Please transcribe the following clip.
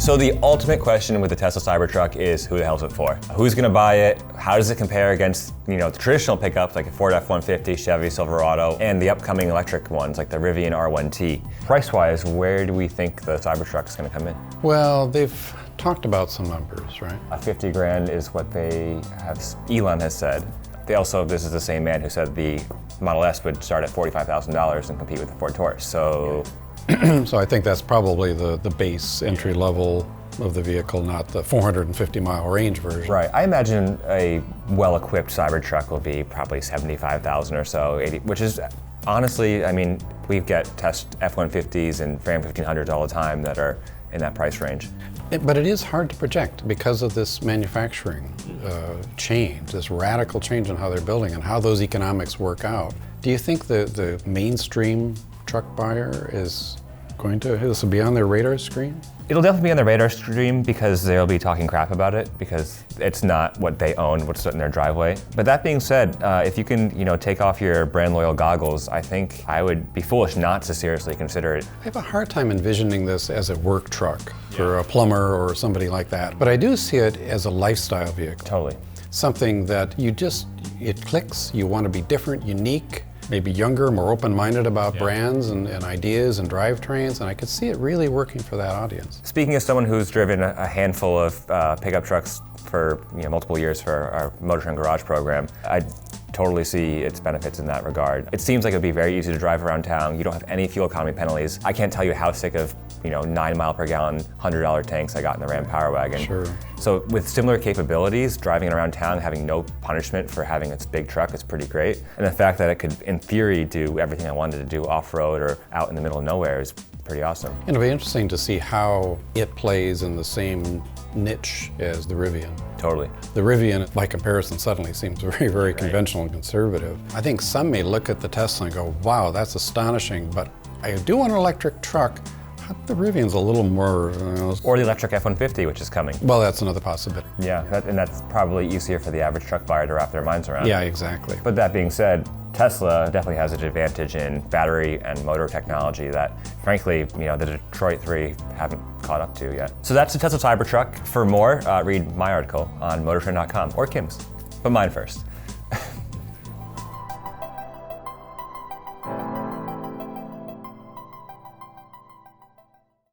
So the ultimate question with the Tesla Cybertruck is, who the hell is it for? Who's gonna buy it? How does it compare against, the traditional pickups like a Ford F-150, Chevy Silverado, and the upcoming electric ones like the Rivian R1T? Price-wise, where do we think the Cybertruck is gonna come in? Well, they've talked about some numbers, right? 50 grand is what Elon has said. This is the same man who said the Model S would start at $45,000 and compete with the Ford Taurus. So. So I think that's probably the base entry level of the vehicle, not the 450-mile range version. Right. I imagine a well-equipped Cybertruck will be probably $75,000 or so, 80, which is honestly, we get test F-150s and Ram 1500s all the time that are in that price range. But it is hard to project because of this manufacturing change, this radical change in how they're building and how those economics work out. Do you think the mainstream truck buyer is going to, this will be on their radar screen? It'll definitely be on their radar screen because they'll be talking crap about it because it's not what they own, what's in their driveway. But that being said, if you can, take off your brand loyal goggles, I think I would be foolish not to seriously consider it. I have a hard time envisioning this as a work truck for a plumber or somebody like that. But I do see it as a lifestyle vehicle. Totally. Something that it clicks, you want to be different, unique, maybe younger, more open-minded about brands and ideas and drivetrains, and I could see it really working for that audience. Speaking as someone who's driven a handful of pickup trucks for multiple years for our Motortrend Garage program, I totally see its benefits in that regard. It seems like it'd be very easy to drive around town. You don't have any fuel economy penalties. I can't tell you how sick of 9 mile per gallon, $100 tanks I got in the Ram Power Wagon. Sure. So with similar capabilities, driving it around town, having no punishment for having its big truck is pretty great. And the fact that it could, in theory, do everything I wanted to do off-road or out in the middle of nowhere is pretty awesome. It'll be interesting to see how it plays in the same niche as the Rivian. Totally. The Rivian, by comparison, suddenly seems very, very conventional and conservative. I think some may look at the Tesla and go, wow, that's astonishing, but I do want an electric truck. The Rivian's a little more... Or the electric F-150, which is coming. Well, that's another possibility. Yeah, and that's probably easier for the average truck buyer to wrap their minds around. Yeah, exactly. But that being said, Tesla definitely has an advantage in battery and motor technology that, frankly, the Detroit 3 haven't caught up to yet. So that's the Tesla Cybertruck. For more, read my article on Motortrend.com or Kim's, but mine first.